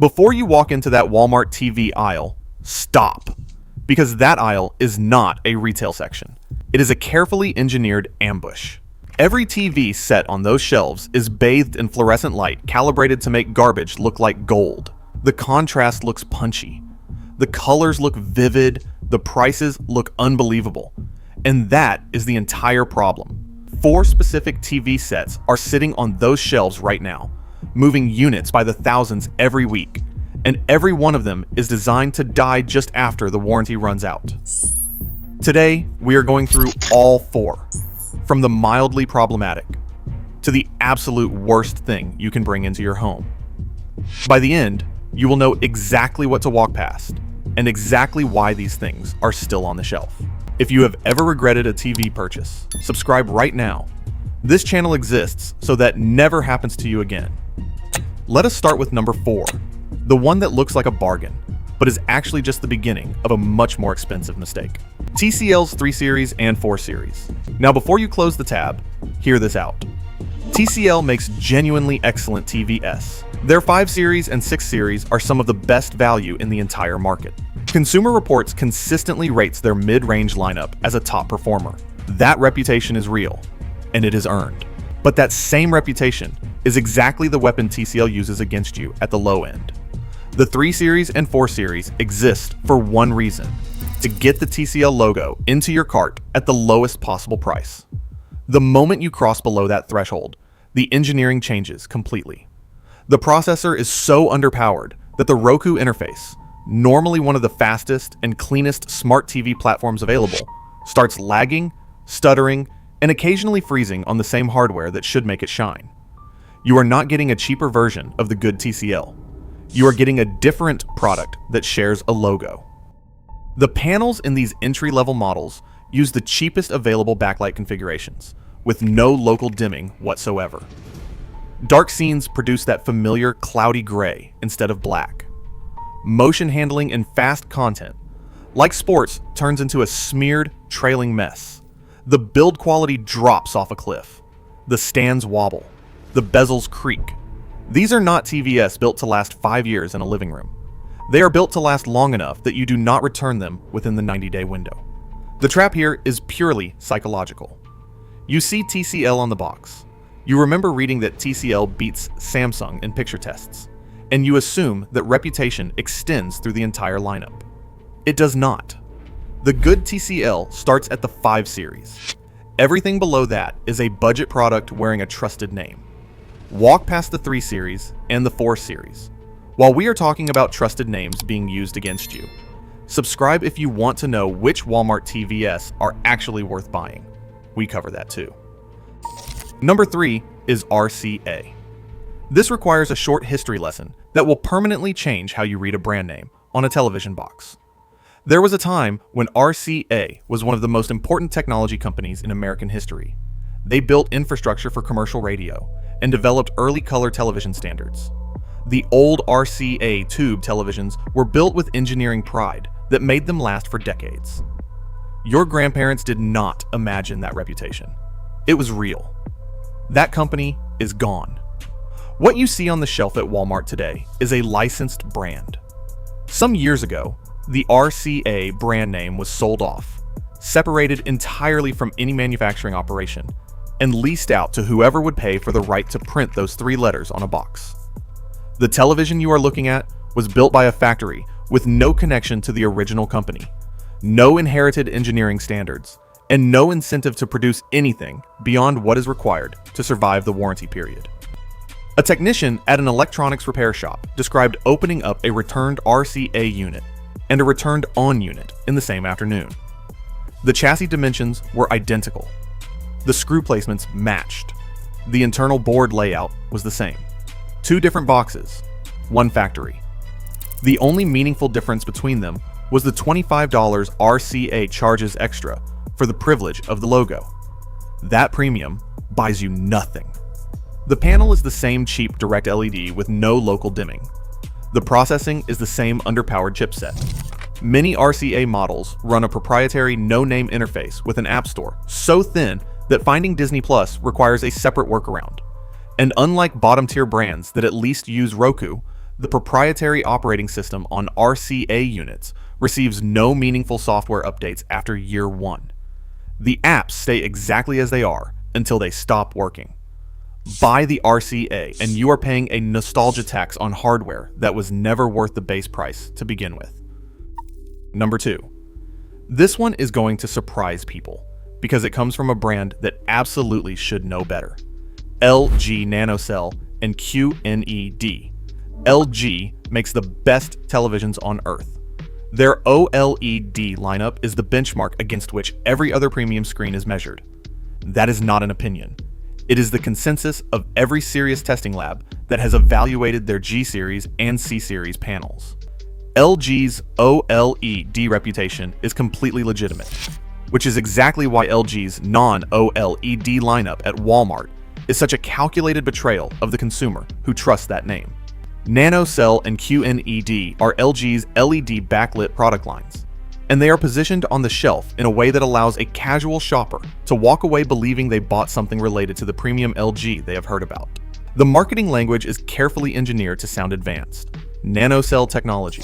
Before you walk into that Walmart TV aisle, stop. Because that aisle is not a retail section. It is a carefully engineered ambush. Every TV set on those shelves is bathed in fluorescent light calibrated to make garbage look like gold. The contrast looks punchy. The colors look vivid. The prices look unbelievable. And that is the entire problem. 4 specific TV sets are sitting on those shelves right now, moving units by the thousands every week. And every one of them is designed to die just after the warranty runs out. Today, we are going through all 4, from the mildly problematic to the absolute worst thing you can bring into your home. By the end, you will know exactly what to walk past and exactly why these things are still on the shelf. If you have ever regretted a TV purchase, subscribe right now. This channel exists so that never happens to you again. Let us start with number 4, the one that looks like a bargain, but is actually just the beginning of a much more expensive mistake. TCL's 3 Series and 4 Series. Now before you close the tab, hear this out. TCL makes genuinely excellent TVs. Their 5 Series and 6 Series are some of the best value in the entire market. Consumer Reports consistently rates their mid-range lineup as a top performer. That reputation is real, and it is earned. But that same reputation is exactly the weapon TCL uses against you at the low end. The 3 Series and 4 Series exist for one reason: to get the TCL logo into your cart at the lowest possible price. The moment you cross below that threshold, the engineering changes completely. The processor is so underpowered that the Roku interface, normally one of the fastest and cleanest smart TV platforms available, starts lagging, stuttering, and occasionally freezing on the same hardware that should make it shine. You are not getting a cheaper version of the good TCL. You are getting a different product that shares a logo. The panels in these entry-level models use the cheapest available backlight configurations, with no local dimming whatsoever. Dark scenes produce that familiar cloudy gray instead of black. Motion handling and fast content, like sports, turns into a smeared, trailing mess. The build quality drops off a cliff. The stands wobble. The bezels creak. These are not TVs built to last 5 years in a living room. They are built to last long enough that you do not return them within the 90-day window. The trap here is purely psychological. You see TCL on the box. You remember reading that TCL beats Samsung in picture tests, and you assume that reputation extends through the entire lineup. It does not. The good TCL starts at the 5 Series. Everything below that is a budget product wearing a trusted name. Walk past the 3 Series and the 4 Series. While we are talking about trusted names being used against you, subscribe if you want to know which Walmart TVs are actually worth buying. We cover that too. Number 3 is RCA. This requires a short history lesson that will permanently change how you read a brand name on a television box. There was a time when RCA was one of the most important technology companies in American history. They built infrastructure for commercial radio and developed early color television standards. The old RCA tube televisions were built with engineering pride that made them last for decades. Your grandparents did not imagine that reputation. It was real. That company is gone. What you see on the shelf at Walmart today is a licensed brand. Some years ago, the RCA brand name was sold off, separated entirely from any manufacturing operation, and leased out to whoever would pay for the right to print those 3 letters on a box. The television you are looking at was built by a factory with no connection to the original company, no inherited engineering standards, and no incentive to produce anything beyond what is required to survive the warranty period. A technician at an electronics repair shop described opening up a returned RCA unit and a returned ON unit in the same afternoon. The chassis dimensions were identical. The screw placements matched. The internal board layout was the same. 2 different boxes, 1 factory. The only meaningful difference between them was the $25 RCA charges extra for the privilege of the logo. That premium buys you nothing. The panel is the same cheap direct LED with no local dimming. The processing is the same underpowered chipset. Many RCA models run a proprietary no-name interface with an app store so thin that finding Disney Plus requires a separate workaround. And unlike bottom-tier brands that at least use Roku, The proprietary operating system on RCA units receives no meaningful software updates after year 1. The apps stay exactly as they are until they stop working. Buy the RCA and you are paying a nostalgia tax on hardware that was never worth the base price to begin with. Number 2. This one is going to surprise people because it comes from a brand that absolutely should know better. LG NanoCell and QNED. LG makes the best televisions on Earth. Their OLED lineup is the benchmark against which every other premium screen is measured. That is not an opinion. It is the consensus of every serious testing lab that has evaluated their G Series and C Series panels. LG's OLED reputation is completely legitimate, which is exactly why LG's non-OLED lineup at Walmart is such a calculated betrayal of the consumer who trusts that name. NanoCell and QNED are LG's LED backlit product lines, and they are positioned on the shelf in a way that allows a casual shopper to walk away believing they bought something related to the premium LG they have heard about. The marketing language is carefully engineered to sound advanced. NanoCell technology,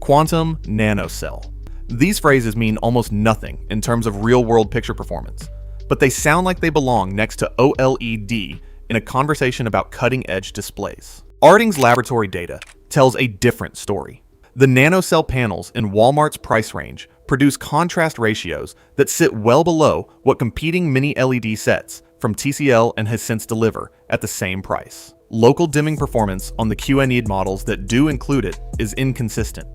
quantum nanocell. These phrases mean almost nothing in terms of real-world picture performance, but they sound like they belong next to OLED in a conversation about cutting-edge displays. Rtings laboratory data tells a different story. The NanoCell panels in Walmart's price range produce contrast ratios that sit well below what competing mini LED sets from TCL and Hisense deliver at the same price. Local dimming performance on the QNED models that do include it is inconsistent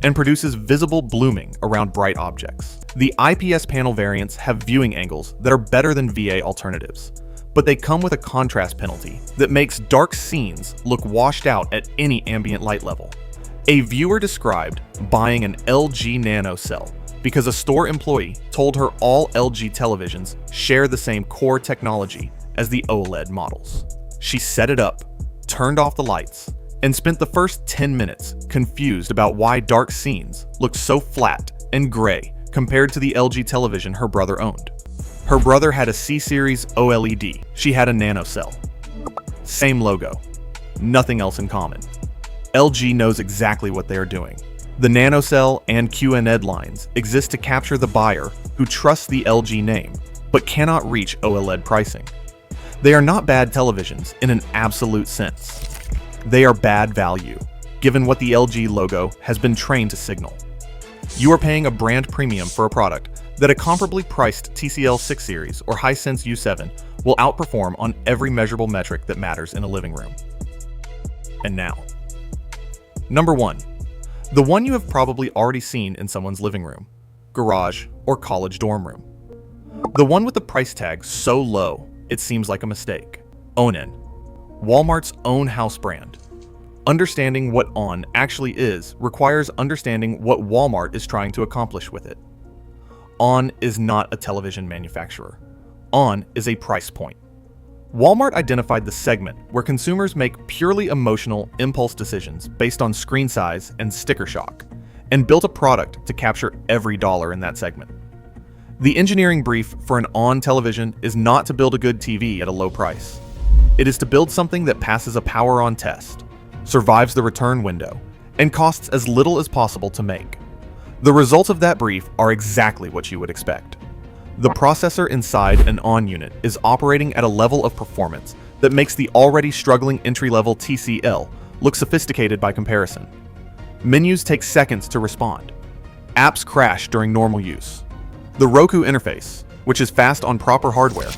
and produces visible blooming around bright objects. The IPS panel variants have viewing angles that are better than VA alternatives, but they come with a contrast penalty that makes dark scenes look washed out at any ambient light level. A viewer described buying an LG NanoCell because a store employee told her all LG televisions share the same core technology as the OLED models. She set it up, turned off the lights, and spent the first 10 minutes confused about why dark scenes looked so flat and gray compared to the LG television her brother owned. Her brother had a C-Series OLED. She had a NanoCell. Same logo. Nothing else in common. LG knows exactly what they are doing. The NanoCell and QNED lines exist to capture the buyer who trusts the LG name, but cannot reach OLED pricing. They are not bad televisions in an absolute sense. They are bad value, given what the LG logo has been trained to signal. You are paying a brand premium for a product that a comparably priced TCL 6 Series or Hisense U7 will outperform on every measurable metric that matters in a living room. And now, number 1. The one you have probably already seen in someone's living room, garage, or college dorm room. The one with the price tag so low, it seems like a mistake. Onan, Walmart's own house brand. Understanding what ON actually is requires understanding what Walmart is trying to accomplish with it. ON is not a television manufacturer. ON is a price point. Walmart identified the segment where consumers make purely emotional impulse decisions based on screen size and sticker shock, and built a product to capture every dollar in that segment. The engineering brief for an ON television is not to build a good TV at a low price. It is to build something that passes a power-on test, survives the return window, and costs as little as possible to make. The results of that brief are exactly what you would expect. The processor inside an ON unit is operating at a level of performance that makes the already struggling entry-level TCL look sophisticated by comparison. Menus take seconds to respond. Apps crash during normal use. The Roku interface, which is fast on proper hardware,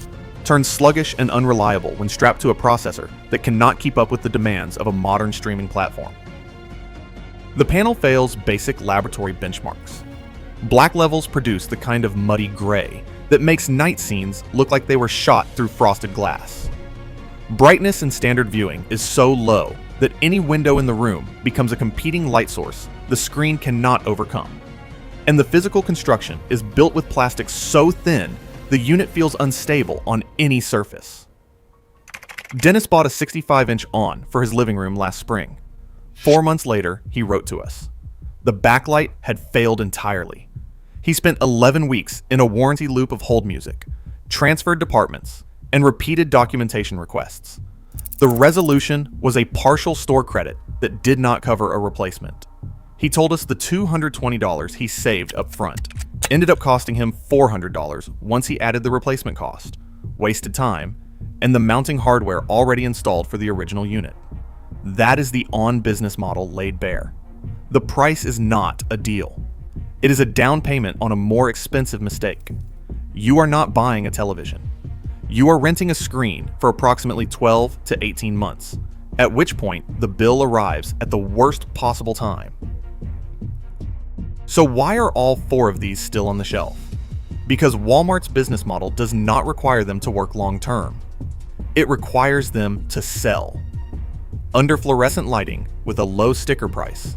turns sluggish and unreliable when strapped to a processor that cannot keep up with the demands of a modern streaming platform. The panel fails basic laboratory benchmarks. Black levels produce the kind of muddy gray that makes night scenes look like they were shot through frosted glass. Brightness in standard viewing is so low that any window in the room becomes a competing light source the screen cannot overcome. And the physical construction is built with plastic so thin the unit feels unstable on any surface. Dennis bought a 65-inch ON for his living room last spring. 4 months later, he wrote to us. The backlight had failed entirely. He spent 11 weeks in a warranty loop of hold music, transferred departments, and repeated documentation requests. The resolution was a partial store credit that did not cover a replacement. He told us the $220 he saved up front ended up costing him $400 once he added the replacement cost, wasted time, and the mounting hardware already installed for the original unit. That is the on-business model laid bare. The price is not a deal. It is a down payment on a more expensive mistake. You are not buying a television. You are renting a screen for approximately 12 to 18 months, at which point the bill arrives at the worst possible time. So why are all 4 of these still on the shelf? Because Walmart's business model does not require them to work long term. It requires them to sell. Under fluorescent lighting with a low sticker price,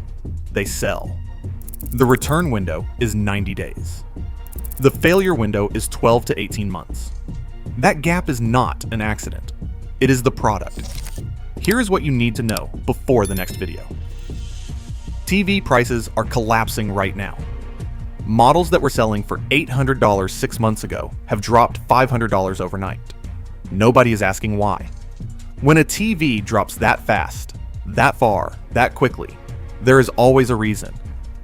they sell. The return window is 90 days. The failure window is 12 to 18 months. That gap is not an accident. It is the product. Here is what you need to know before the next video. TV prices are collapsing right now. Models that were selling for $800 6 months ago have dropped $500 overnight. Nobody is asking why. When a TV drops that fast, that far, that quickly, there is always a reason.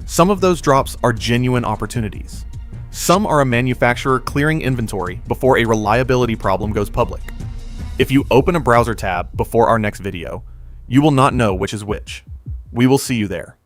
Some of those drops are genuine opportunities. Some are a manufacturer clearing inventory before a reliability problem goes public. If you open a browser tab before our next video, you will not know which is which. We will see you there.